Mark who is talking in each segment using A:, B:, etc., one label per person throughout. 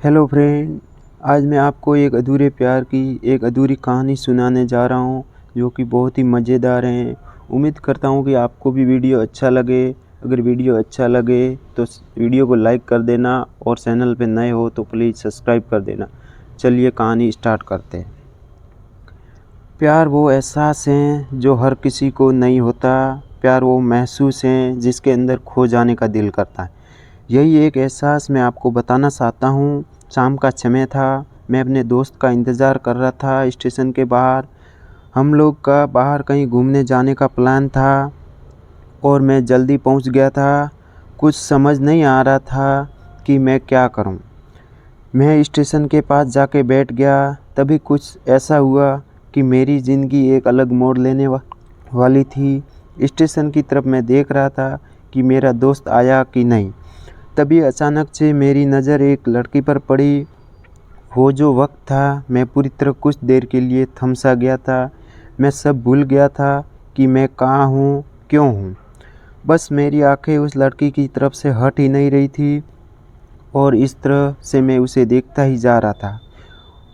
A: Hello friend, आज मैं आपको एक अधूरे प्यार की एक अधूरी कहानी सुनाने जा रहा हूँ जो कि बहुत ही मज़ेदार है। उम्मीद करता हूँ कि आपको भी वीडियो अच्छा लगे। अगर वीडियो अच्छा लगे तो वीडियो को लाइक कर देना और चैनल पे नए हो तो प्लीज़ सब्सक्राइब कर देना। चलिए कहानी स्टार्ट करते हैं। प्यार वो एहसास है जो हर किसी को नहीं होता। प्यार वो महसूस है जिसके अंदर खो जाने का दिल करता है। यही एक एहसास मैं आपको बताना चाहता हूँ। शाम का समय था, मैं अपने दोस्त का इंतज़ार कर रहा था स्टेशन के बाहर। हम लोग का बाहर कहीं घूमने जाने का प्लान था और मैं जल्दी पहुँच गया था। कुछ समझ नहीं आ रहा था कि मैं क्या करूँ। मैं स्टेशन के पास जाके बैठ गया। तभी कुछ ऐसा हुआ कि मेरी ज़िंदगी एक अलग मोड़ लेने वाली थी। स्टेशन की तरफ मैं देख रहा था कि मेरा दोस्त आया कि नहीं। तभी अचानक से मेरी नज़र एक लड़की पर पड़ी। वो जो वक्त था, मैं पूरी तरह कुछ देर के लिए थम सा गया था। मैं सब भूल गया था कि मैं कहाँ हूँ, क्यों हूँ। बस मेरी आंखें उस लड़की की तरफ से हट ही नहीं रही थी और इस तरह से मैं उसे देखता ही जा रहा था।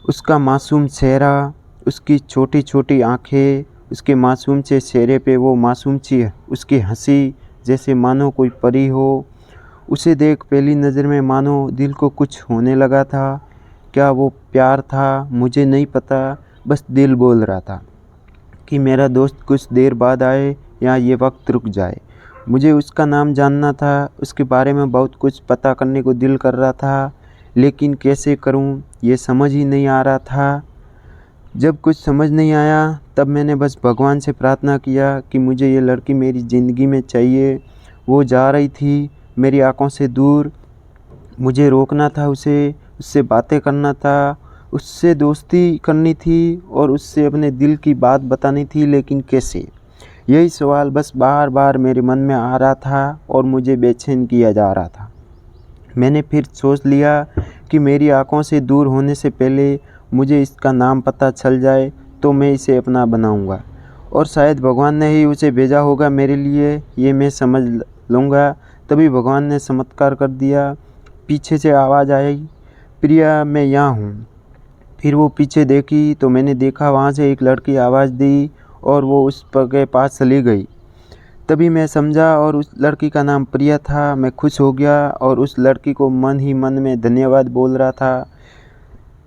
A: उसका मासूम चेहरा, उसकी छोटी छोटी आँखें, उसके मासूम से चेहरे पे वो मासूम सी उसकी हंसी, जैसे मानो कोई परी हो। उसे देख पहली नज़र में मानो दिल को कुछ होने लगा था। क्या वो प्यार था? मुझे नहीं पता। बस दिल बोल रहा था कि मेरा दोस्त कुछ देर बाद आए या ये वक्त रुक जाए। मुझे उसका नाम जानना था, उसके बारे में बहुत कुछ पता करने को दिल कर रहा था, लेकिन कैसे करूं ये समझ ही नहीं आ रहा था। जब कुछ समझ नहीं आया तब मैंने बस भगवान से प्रार्थना किया कि मुझे ये लड़की मेरी ज़िंदगी में चाहिए। वो जा रही थी मेरी आंखों से दूर। मुझे रोकना था उसे, उससे बातें करना था, उससे दोस्ती करनी थी और उससे अपने दिल की बात बतानी थी, लेकिन कैसे? यही सवाल बस बार बार मेरे मन में आ रहा था और मुझे बेचैन किया जा रहा था। मैंने फिर सोच लिया कि मेरी आंखों से दूर होने से पहले मुझे इसका नाम पता चल जाए तो मैं इसे अपना बनाऊंगा और शायद भगवान ने ही उसे भेजा होगा मेरे लिए, ये मैं समझ लूँगा। तभी भगवान ने चमत्कार कर दिया। पीछे से आवाज़ आई, प्रिया मैं यहाँ हूँ। फिर वो पीछे देखी तो मैंने देखा वहाँ से एक लड़की आवाज़ दी और वो उस के पास चली गई। तभी मैं समझा और उस लड़की का नाम प्रिया था। मैं खुश हो गया और उस लड़की को मन ही मन में धन्यवाद बोल रहा था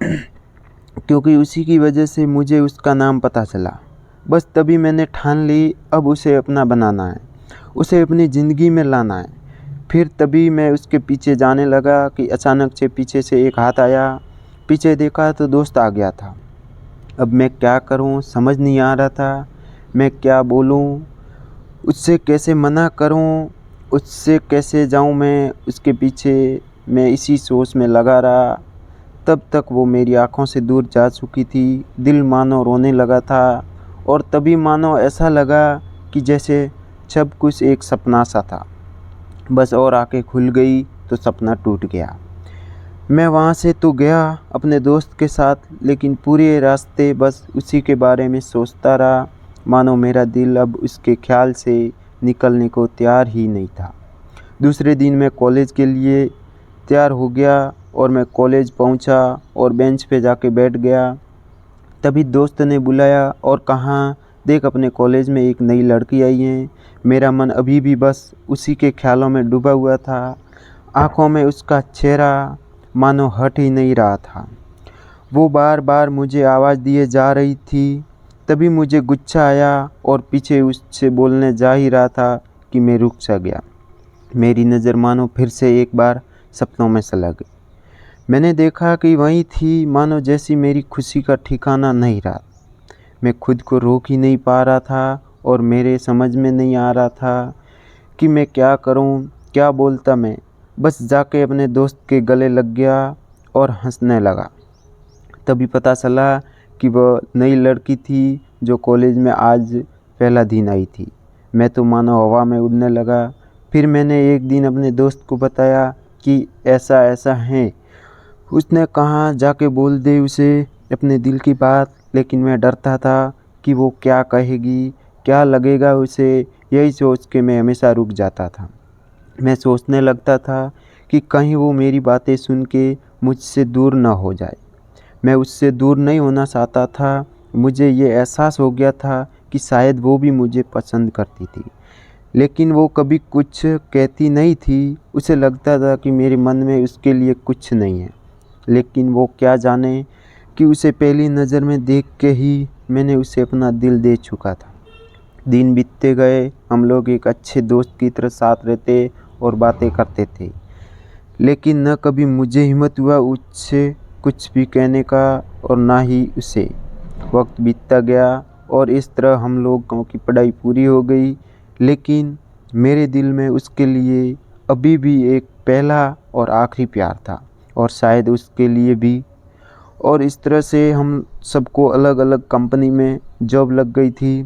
A: क्योंकि उसी की वजह से मुझे उसका नाम पता चला। बस तभी मैंने ठान ली अब उसे अपना बनाना है, उसे अपनी ज़िंदगी में लाना है। फिर तभी मैं उसके पीछे जाने लगा कि अचानक से पीछे से एक हाथ आया। पीछे देखा तो दोस्त आ गया था। अब मैं क्या करूं समझ नहीं आ रहा था। मैं क्या बोलूं, उससे कैसे मना करूं, उससे कैसे जाऊं मैं उसके पीछे। मैं इसी सोच में लगा रहा। तब तक वो मेरी आंखों से दूर जा चुकी थी। दिल मानो रोने लगा था और तभी मानो ऐसा लगा कि जैसे सब कुछ एक सपना सा था। बस और आंखें खुल गई तो सपना टूट गया। मैं वहाँ से तो गया अपने दोस्त के साथ, लेकिन पूरे रास्ते बस उसी के बारे में सोचता रहा। मानो मेरा दिल अब उसके ख्याल से निकलने को तैयार ही नहीं था। दूसरे दिन मैं कॉलेज के लिए तैयार हो गया और मैं कॉलेज पहुँचा और बेंच पे जाके बैठ गया। तभी दोस्त ने बुलाया और कहा, देख अपने कॉलेज में एक नई लड़की आई है। मेरा मन अभी भी बस उसी के ख्यालों में डूबा हुआ था। आँखों में उसका चेहरा मानो हट ही नहीं रहा था। वो बार बार मुझे आवाज़ दिए जा रही थी। तभी मुझे गुस्सा आया और पीछे उससे बोलने जा ही रहा था कि मैं रुक सा गया। मेरी नज़र मानो फिर से एक बार सपनों में चला गई। मैंने देखा कि वही थी, मानो जैसी मेरी खुशी का ठिकाना नहीं रहा। मैं खुद को रोक ही नहीं पा रहा था और मेरे समझ में नहीं आ रहा था कि मैं क्या करूं, क्या बोलता मैं। बस जाके अपने दोस्त के गले लग गया और हंसने लगा। तभी पता चला कि वह नई लड़की थी जो कॉलेज में आज पहला दिन आई थी। मैं तो मानो हवा में उड़ने लगा। फिर मैंने एक दिन अपने दोस्त को बताया कि ऐसा ऐसा है। उसने कहा जाके बोल दे उसे अपने दिल की बात, लेकिन मैं डरता था कि वो क्या कहेगी, क्या लगेगा उसे। यही सोच के मैं हमेशा रुक जाता था। मैं सोचने लगता था कि कहीं वो मेरी बातें सुन के मुझसे दूर न हो जाए। मैं उससे दूर नहीं होना चाहता था। मुझे ये एहसास हो गया था कि शायद वो भी मुझे पसंद करती थी, लेकिन वो कभी कुछ कहती नहीं थी। उसे लगता था कि मेरे मन में उसके लिए कुछ नहीं है, लेकिन वो क्या जाने कि उसे पहली नज़र में देख के ही मैंने उसे अपना दिल दे चुका था। दिन बीतते गए, हम लोग एक अच्छे दोस्त की तरह साथ रहते और बातें करते थे, लेकिन न कभी मुझे हिम्मत हुआ उससे कुछ भी कहने का और ना ही उसे। वक्त बीतता गया और इस तरह हम लोगों की पढ़ाई पूरी हो गई, लेकिन मेरे दिल में उसके लिए अभी भी एक पहला और आखिरी प्यार था, और शायद उसके लिए भी। और इस तरह से हम सबको अलग अलग कंपनी में जॉब लग गई थी।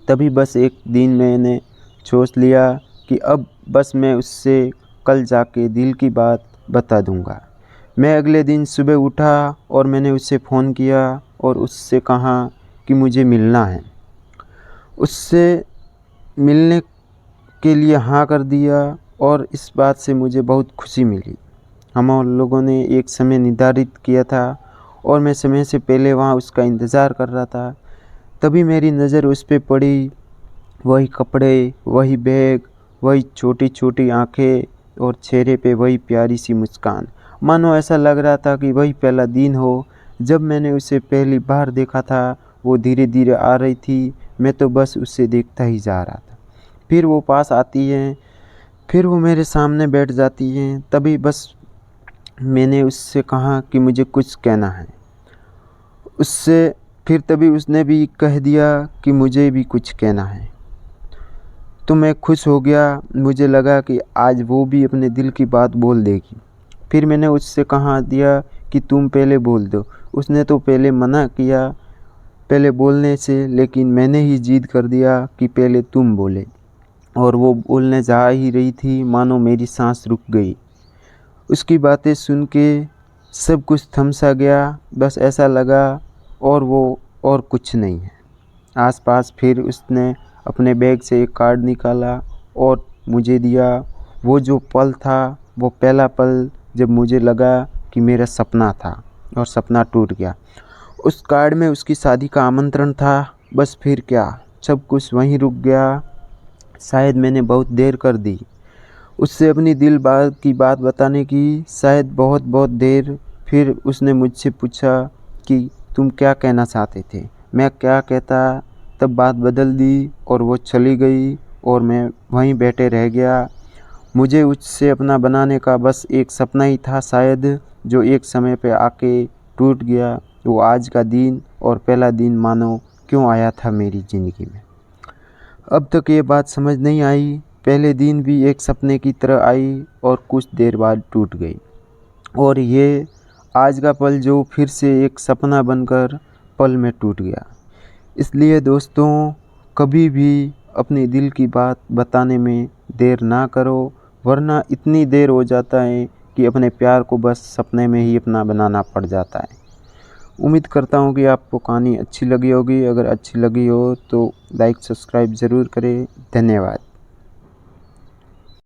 A: तभी बस एक दिन मैंने सोच लिया कि अब बस मैं उससे कल जाके दिल की बात बता दूंगा। मैं अगले दिन सुबह उठा और मैंने उससे फ़ोन किया और उससे कहा कि मुझे मिलना है। उससे मिलने के लिए हाँ कर दिया और इस बात से मुझे बहुत खुशी मिली। हम लोगों ने एक समय निर्धारित किया था और मैं समय से पहले वहाँ उसका इंतज़ार कर रहा था। तभी मेरी नज़र उस पर पड़ी। वही कपड़े, वही बैग, वही छोटी छोटी आँखें और चेहरे पे वही प्यारी सी मुस्कान। मानो ऐसा लग रहा था कि वही पहला दिन हो जब मैंने उसे पहली बार देखा था। वो धीरे धीरे आ रही थी, मैं तो बस उसे देखता ही जा रहा था। फिर वो पास आती है, फिर वो मेरे सामने बैठ जाती है। तभी बस मैंने उससे कहा कि मुझे कुछ कहना है उससे। फिर तभी उसने भी कह दिया कि मुझे भी कुछ कहना है। तो मैं खुश हो गया। मुझे लगा कि आज वो भी अपने दिल की बात बोल देगी। फिर मैंने उससे कहा दिया कि तुम पहले बोल दो। उसने तो पहले मना किया पहले बोलने से, लेकिन मैंने ही जिद कर दिया कि पहले तुम बोले। और वो बोलने जा ही रही थी, मानो मेरी सांस रुक गई। उसकी बातें सुन के सब कुछ थम सा गया। बस ऐसा लगा और वो और कुछ नहीं है आसपास। फिर उसने अपने बैग से एक कार्ड निकाला और मुझे दिया। वो जो पल था, वो पहला पल जब मुझे लगा कि मेरा सपना था और सपना टूट गया। उस कार्ड में उसकी शादी का आमंत्रण था। बस फिर क्या, सब कुछ वहीं रुक गया। शायद मैंने बहुत देर कर दी उससे अपनी दिल की बात बताने की, शायद बहुत बहुत देर। फिर उसने मुझसे पूछा कि तुम क्या कहना चाहते थे। मैं क्या कहता। तब बात बदल दी और वो चली गई और मैं वहीं बैठे रह गया। मुझे उससे अपना बनाने का बस एक सपना ही था शायद, जो एक समय पे आके टूट गया। वो आज का दिन और पहला दिन मानो क्यों आया था मेरी ज़िंदगी में। अब तक ये बात समझ नहीं आई। पहले दिन भी एक सपने की तरह आई और कुछ देर बाद टूट गई, और ये आज का पल जो फिर से एक सपना बनकर पल में टूट गया। इसलिए दोस्तों, कभी भी अपने दिल की बात बताने में देर ना करो, वरना इतनी देर हो जाता है कि अपने प्यार को बस सपने में ही अपना बनाना पड़ जाता है। उम्मीद करता हूँ कि आपको कहानी अच्छी लगी होगी। अगर अच्छी लगी हो तो लाइक सब्सक्राइब ज़रूर करें। धन्यवाद।